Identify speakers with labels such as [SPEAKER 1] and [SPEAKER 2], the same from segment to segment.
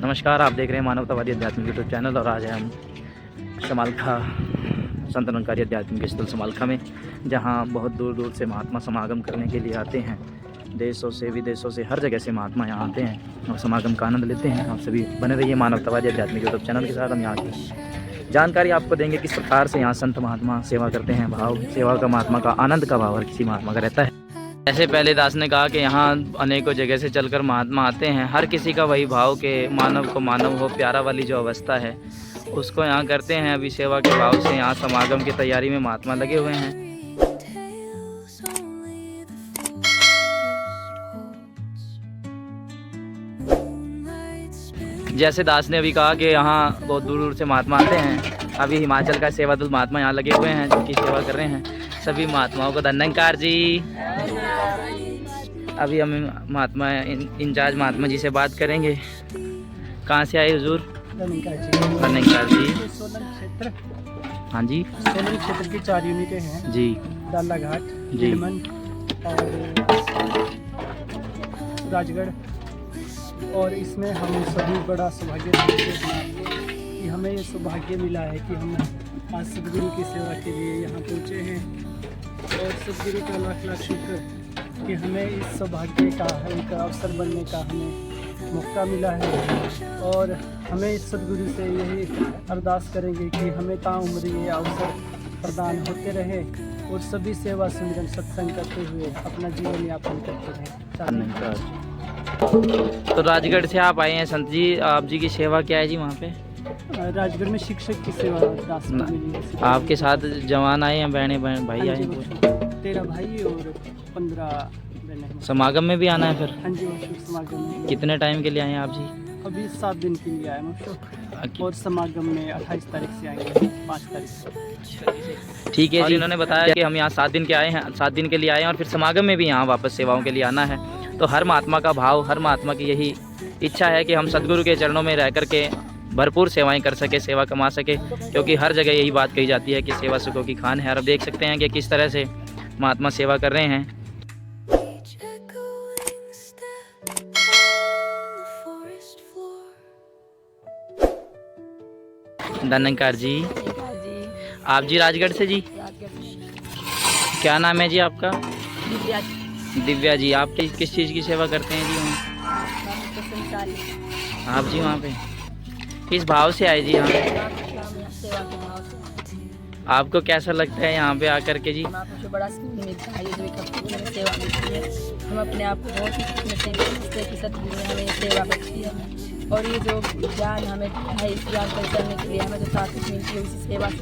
[SPEAKER 1] नमस्कार, आप देख रहे हैं मानवतावादी आध्यात्मिक यूट्यूब चैनल। और आज है हम समालखा संत निरंकारी आध्यात्मिक स्थल समालखा में, जहां बहुत दूर दूर से महात्मा समागम करने के लिए आते हैं। देशों से विदेशों से हर जगह से महात्मा यहाँ आते हैं और समागम का आनंद लेते हैं। आप सभी बने रहिए मानवतावादी आध्यात्मिक यूट्यूब चैनल के साथ। हम यहाँ की जानकारी आपको देंगे किस प्रकार से यहाँ संत महात्मा सेवा करते हैं। भाव सेवा का, महात्मा का आनंद का भाव हर किसी महात्मा का रहता है। जैसे पहले दास ने कहा कि यहाँ अनेकों जगह से चलकर महात्मा आते हैं। हर किसी का वही भाव के मानव को मानव हो प्यारा वाली जो अवस्था है उसको यहाँ करते हैं। अभी सेवा के भाव से यहाँ समागम की तैयारी में महात्मा लगे हुए हैं। जैसे दास ने अभी कहा कि यहाँ बहुत दूर दूर से महात्मा आते हैं। अभी हिमाचल का सेवादल महात्मा यहाँ लगे हुए हैं जिनकी सेवा कर रहे हैं। सभी महात्माओं को धन्यकार जी। अभी हम महात्मा इंचार्ज महात्मा जी से बात करेंगे। कहाँ से आए हुजूर? धन्यकार जी।
[SPEAKER 2] सोलन क्षेत्र,
[SPEAKER 1] हाँ जी,
[SPEAKER 2] सोलन क्षेत्र की 4 यूनिटें हैं
[SPEAKER 1] जी।
[SPEAKER 2] डालाघाट,
[SPEAKER 1] जी।
[SPEAKER 2] नीलमन और राजगढ़। और इसमें हम सभी बड़ा सौभाग्य कि हमें ये सौभाग्य मिला है कि हम आज सदगुरु की सेवा के लिए यहाँ पहुँचे हैं। और सदगुरु का लाख लाख शुक्र कि हमें इस सौभाग्य का एक अवसर बनने का हमें मौका मिला है। और हमें इस सदगुरु से यही अरदास करेंगे कि हमें ताउम्र ये अवसर प्रदान होते रहे और सभी सेवा सुमिरन सत्संग करते हुए अपना जीवन यापन करते रहे।
[SPEAKER 1] तो राजगढ़ से आप आए हैं संत जी, आप जी की सेवा क्या है जी वहाँ पे?
[SPEAKER 2] राजगढ़ में शिक्षक की सेवा दास को मिली है।
[SPEAKER 1] आपके साथ जवान आए हैं, बहने भाई आए हैं?
[SPEAKER 2] 13 भाई और 15 बहनें।
[SPEAKER 1] समागम में भी आना है फिर?
[SPEAKER 2] हाँ जी, समागम में।
[SPEAKER 1] कितने टाइम के लिए आए हैं आप जी?
[SPEAKER 2] अभी 7 दिन के लिए आए हैं और समागम में 28 तारीख से आएंगे, 5 तारीख से।
[SPEAKER 1] ठीक है जी। उन्होंने बताया कि हम यहाँ 7 दिन के आए हैं, 7 दिन के लिए आए हैं और फिर समागम में भी यहाँ वापस सेवाओं के लिए आना है। तो हर महात्मा का भाव, हर महात्मा की यही इच्छा है कि हम सदगुरु के चरणों में रह करके भरपूर सेवाएं कर सके, सेवा कमा सके, क्योंकि हर जगह यही बात कही जाती है कि सेवा सुखों की खान है। और अब देख सकते हैं कि किस तरह से महात्मा सेवा कर रहे हैं। धन्यकार जी। आप जी राजगढ़ से जी? क्या नाम है जी आपका? दिव्या जी। आप किस चीज़ की सेवा करते हैं जी वहाँ? आप जी वहाँ पे किस भाव से आए जी यहाँ? आपको कैसा लगता है यहाँ पे आकर के जी?
[SPEAKER 3] मुझे बड़ा सुकून मिलता है, ये सेवा मिलती है। हम अपने आप को बहुत ही नसीब समझते हैं कि सदगुरु ने हमें सेवा बख्शी है। और ये जो ज्ञान हमें है, इस ज्ञान पर चलने के लिए हमें जो ताकत मिलती है उसी सेवा से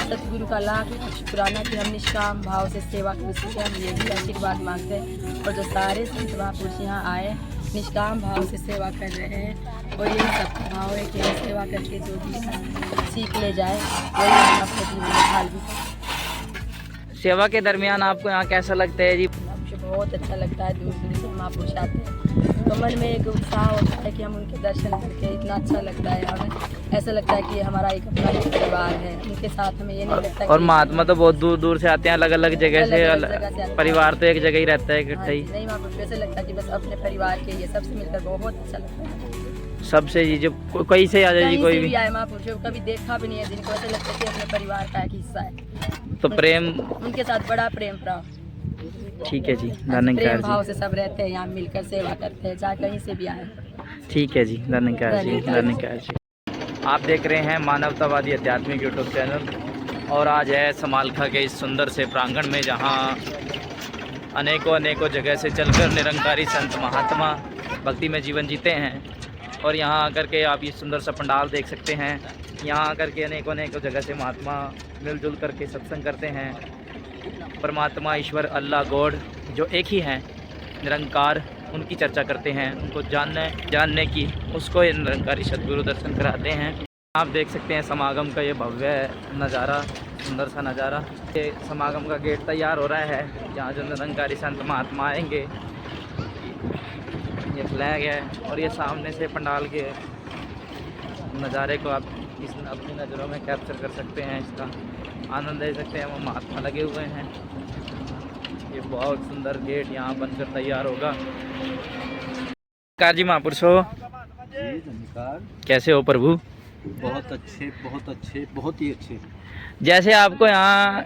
[SPEAKER 3] सदगुरु का लाख शुक्राना कि हम निष्काम भाव से सेवा कर सकें। हम ये भी आशीर्वाद मांगते हैं। और जो सारे संत महापुरुष यहाँ आए निष्काम भाव से सेवा कर रहे हैं और यही सबका भाव है कि हम सेवा करके जो भी सीख ले जाए वही हम अपने जीवन में ढाल भी।
[SPEAKER 1] सेवा के दरमियान आपको यहाँ कैसा लगता है जी?
[SPEAKER 3] मुझे बहुत अच्छा लगता है। दूर दूर से महापुरुष आते हैं तो मन में एक उत्साह होता है कि हम उनके दर्शन करके इतना अच्छा लगता है। हमें ऐसा लगता है कि हमारा एक अपना ही परिवार है, उनके साथ हमें ये नहीं लगता।
[SPEAKER 1] और महात्मा तो बहुत दूर दूर से आते हैं, अलग अलग जगह से। परिवार तो एक जगह ही रहता है इकट्ठा ही।
[SPEAKER 3] नहीं, महापुरुष ऐसा लगता है कि बस अपने परिवार के ये सबसे मिलकर बहुत अच्छा लगता है।
[SPEAKER 1] सबसे जी जो कहीं से आ जाए जी, कोई भी
[SPEAKER 3] आए महापुरुष कभी देखा भी नहीं है जिनको ऐसा लगता है कि अपने परिवार का एक हिस्सा है।
[SPEAKER 1] तो प्रेम,
[SPEAKER 3] उनके साथ बड़ा प्रेम प्राप्त।
[SPEAKER 1] ठीक है जी। धन्यकार
[SPEAKER 3] भाव
[SPEAKER 1] जी।
[SPEAKER 3] से सब रहते हैं यहाँ, मिलकर सेवा करते हैं, चाहे कहीं से भी आए।
[SPEAKER 1] ठीक है जी। धन्यकार जी। धन्यकार जी। आप देख रहे हैं मानवतावादी आध्यात्मिक यूट्यूब चैनल। और आज है समालखा के इस सुंदर से प्रांगण में, जहाँ अनेकों जगह से चलकर निरंकारी संत महात्मा भक्ति में जीवन जीते हैं। और यहाँ आकर के आप ये सुंदर सा पंडाल देख सकते हैं। यहाँ आकर के अनेकों जगह से महात्मा मिलजुल करके सत्संग करते हैं। परमात्मा, ईश्वर, अल्लाह, गॉड जो एक ही हैं, निरंकार, उनकी चर्चा करते हैं। उनको जानने की उसको ये निरंकारी सदगुरु दर्शन कराते हैं। आप देख सकते हैं समागम का ये भव्य नज़ारा, सुंदर सा नज़ारा। ये समागम का गेट तैयार हो रहा है, जहाँ जो निरंकारी संत महात्मा आएंगे। ये फ्लैग है और ये सामने से पंडाल के नज़ारे को आप अपनी नज़रों में कैप्चर कर सकते हैं, इसका आनंद ले सकते हैं। वो महात्मा लगे हुए हैं। ये बहुत सुंदर गेट यहाँ बनकर तैयार होगा। कार जी महापुरुषों,
[SPEAKER 4] जी धन्यकार।
[SPEAKER 1] कैसे हो प्रभु?
[SPEAKER 4] बहुत अच्छे, बहुत अच्छे, बहुत ही अच्छे।
[SPEAKER 1] जैसे आपको यहाँ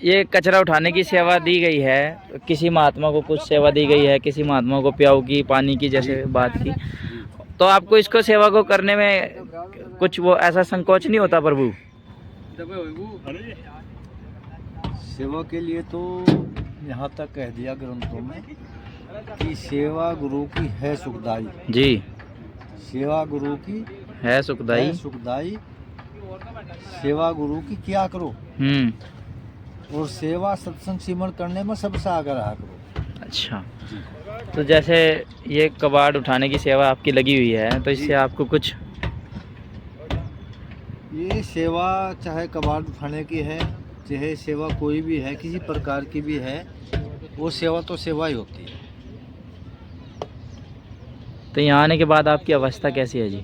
[SPEAKER 1] ये कचरा उठाने की सेवा दी गई है, किसी महात्मा को कुछ सेवा दी गई है, किसी महात्मा को प्याऊ की, पानी की, जैसे बात की, तो आपको इसको सेवा को करने में कुछ वो ऐसा संकोच नहीं होता प्रभु?
[SPEAKER 4] सेवा के लिए तो यहाँ तक कह दिया ग्रंथों में कि सेवा गुरु की है सुखदाई।
[SPEAKER 1] जी,
[SPEAKER 4] सेवा गुरु की
[SPEAKER 1] है सुखदाई।
[SPEAKER 4] है सुखदाई। सेवा गुरु की क्या करो, और सेवा सत्संग सिमरण करने में सबसे आगे रहा करो।
[SPEAKER 1] अच्छा, तो जैसे ये कबाड़ उठाने की सेवा आपकी लगी हुई है, तो इससे आपको कुछ?
[SPEAKER 4] ये सेवा चाहे कबाड़ उठाने की है, चाहे सेवा कोई भी है, किसी प्रकार की भी है, वो सेवा तो सेवा ही होती है।
[SPEAKER 1] तो यहाँ आने के बाद आपकी अवस्था कैसी है जी?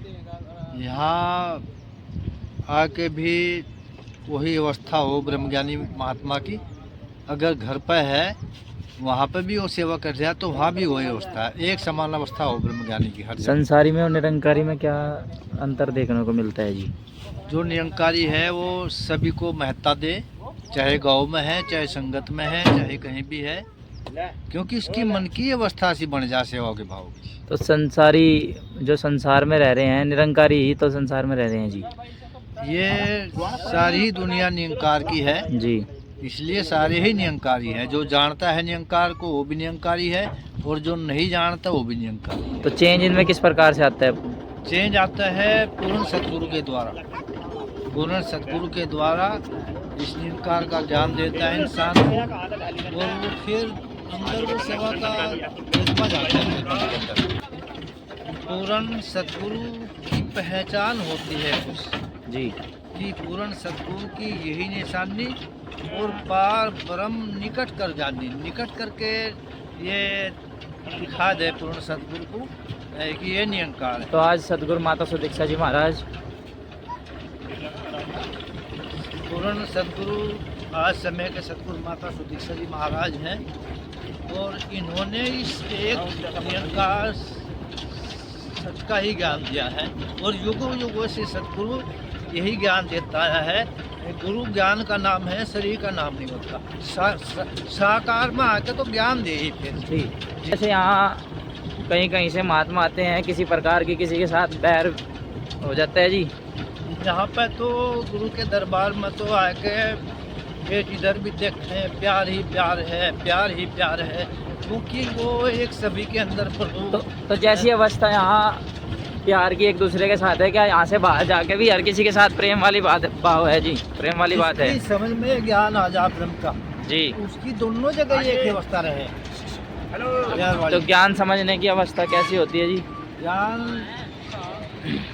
[SPEAKER 4] यहाँ आके भी वही अवस्था हो ब्रह्मज्ञानी महात्मा की। अगर घर पर है वहाँ पर भी वो सेवा कर रहा है तो वहाँ भी वही अवस्था है, एक समान अवस्था हो ब्रह्मज्ञानी की हर जगह।
[SPEAKER 1] संसारी में और निरंकारी में क्या अंतर देखने को मिलता है जी?
[SPEAKER 4] जो निरंकारी है वो सभी को महत्ता दे, चाहे गाँव में है, चाहे संगत में है, चाहे कहीं भी है, क्योंकि उसकी मन की अवस्था सी बन जा सेवा के भाव की।
[SPEAKER 1] तो संसारी जो संसार में रह रहे हैं, निरंकारी ही तो संसार में रह रहे हैं जी।
[SPEAKER 4] ये सारी दुनिया निरंकार की है
[SPEAKER 1] जी,
[SPEAKER 4] इसलिए सारे ही निरंकारी है। जो जानता है निरंकार को वो भी निरंकारी है, और जो नहीं जानता वो भी निरंकारी।
[SPEAKER 1] तो चेंज इनमें किस प्रकार से आता है?
[SPEAKER 4] चेंज आता है पूर्ण सतगुरु के द्वारा। पूर्ण सतगुरु के द्वारा इस निरंकार का ज्ञान देता है इंसान को, और वो फिर अंदर वो सेवा का जज्बा जाता है। पूर्ण सतगुरु की पहचान होती है कुछ
[SPEAKER 1] जी,
[SPEAKER 4] कि पूर्ण सतगुरु की यही निशानी, और पार ब्रह्म निकट कर जानी, निकट करके ये दिखा दे पूर्ण सतगुरु को कि ये निरंकार है।
[SPEAKER 1] तो आज सदगुरु माता सुदीक्षा जी महाराज,
[SPEAKER 4] पूर्ण सतगुरु आज समय के सतगुरु माता सुदीक्षा जी महाराज हैं, और इन्होंने इस एक निरंकार सच का ही ज्ञान दिया है, और युगों युगों से सतगुरु यही ज्ञान देता है। गुरु ज्ञान का नाम है, शरीर का नाम नहीं होता। साकार में आके तो ज्ञान दे ही फिर।
[SPEAKER 1] जी, जैसे यहाँ कहीं कहीं से महात्मा आते हैं, किसी प्रकार की किसी के साथ बैर हो जाता है जी।
[SPEAKER 4] यहाँ पर तो गुरु के दरबार में तो आके पेट इधर भी देखते हैं, प्यार ही प्यार है, प्यार ही प्यार है, क्योंकि वो एक सभी के अंदर प्रभु।
[SPEAKER 1] तो जैसी अवस्था यहाँ प्यार की एक दूसरे के साथ है, क्या यहाँ से बाहर जाके भी हर किसी के साथ प्रेम वाली बात भाव है जी? प्रेम वाली बात है।
[SPEAKER 4] समझ में ज्ञान आ जा ब्रह्म का
[SPEAKER 1] जी,
[SPEAKER 4] उसकी दोनों जगह एक ही अवस्था रहे।
[SPEAKER 1] तो ज्ञान समझने की अवस्था कैसी होती है जी?
[SPEAKER 4] ज्ञान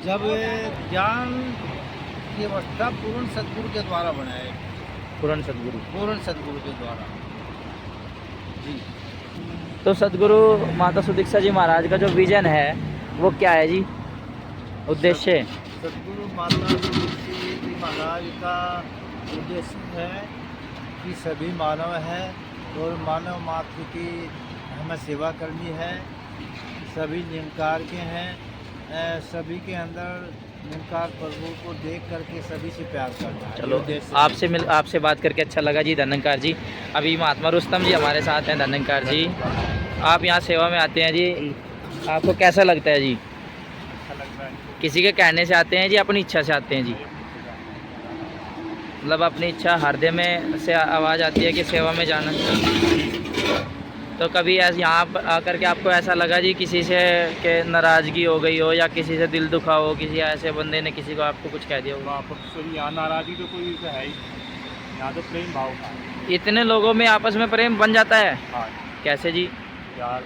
[SPEAKER 4] जब ज्ञान की अवस्था पूर्ण सतगुरु के द्वारा बनाए।
[SPEAKER 1] पूर्ण सदगुरु।
[SPEAKER 4] पूर्ण सतगुरु के द्वारा जी।
[SPEAKER 1] तो सदगुरु माता सुदीक्षा जी महाराज का जो विजन है वो क्या है जी, उद्देश्य?
[SPEAKER 4] सतगुरु माता सुदीक्षा जी महाराज का उद्देश्य है कि सभी मानव है, और मानव मात्र की हमें सेवा करनी है। सभी निरंकार के हैं, सभी के अंदर निरंकार प्रभु को देख करके सभी से प्यार करना है।
[SPEAKER 1] चलो, आपसे बात करके अच्छा लगा जी धन्यकार जी। अभी महात्मा रुस्तम जी हमारे साथ हैं। धन्यकार जी, आप यहाँ सेवा में आते हैं जी, आपको कैसा लगता है जी? किसी के कहने से आते हैं जी, अपनी इच्छा से आते हैं जी? मतलब अपनी इच्छा हृदय में से आवाज़ आती है कि सेवा में जाना। तो कभी ऐसे यहाँ आकर के आपको ऐसा लगा जी किसी से के नाराज़गी हो गई हो, या किसी से दिल दुखा हो, किसी ऐसे बंदे ने किसी को आपको कुछ कह दिया हो?
[SPEAKER 5] यहाँ नाराज़गी तो कोई है ही, यहाँ तो प्रेम भाव का है।
[SPEAKER 1] इतने लोगों में आपस में प्रेम बन जाता है?
[SPEAKER 5] हाँ,
[SPEAKER 1] कैसे जी?
[SPEAKER 5] प्यार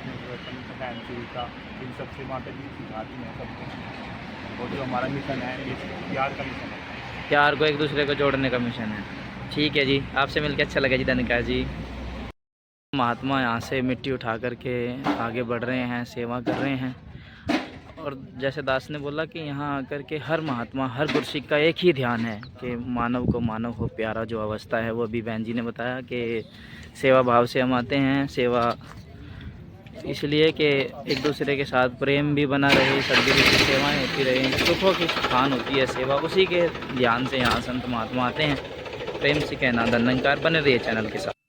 [SPEAKER 5] सहनशीलता, इन सबसे माता जी सिखाती हैं सबको, और जो हमारा मिशन है ये प्यार का मिशन है।
[SPEAKER 1] प्यार को एक दूसरे को जोड़ने का मिशन है। ठीक है जी, आपसे मिलकर अच्छा लगा जी। धन्यकार जी। महात्मा यहाँ से मिट्टी उठा करके आगे बढ़ रहे हैं, सेवा कर रहे हैं। और जैसे दास ने बोला कि यहाँ आकर के हर महात्मा, हर गुरसिक का एक ही ध्यान है कि मानव को मानव हो प्यारा। जो अवस्था है वो अभी बहन जी ने बताया कि सेवा भाव से हम आते हैं, सेवा इसलिए कि एक दूसरे के साथ प्रेम भी बना रहे, सदगुरु की सेवाएं होती रहें, सुखों की सुखान होती है सेवा, उसी के ध्यान से यहाँ संत महात्मा आते हैं। प्रेम से कहना धन्यकार। बने रहिए चैनल के साथ।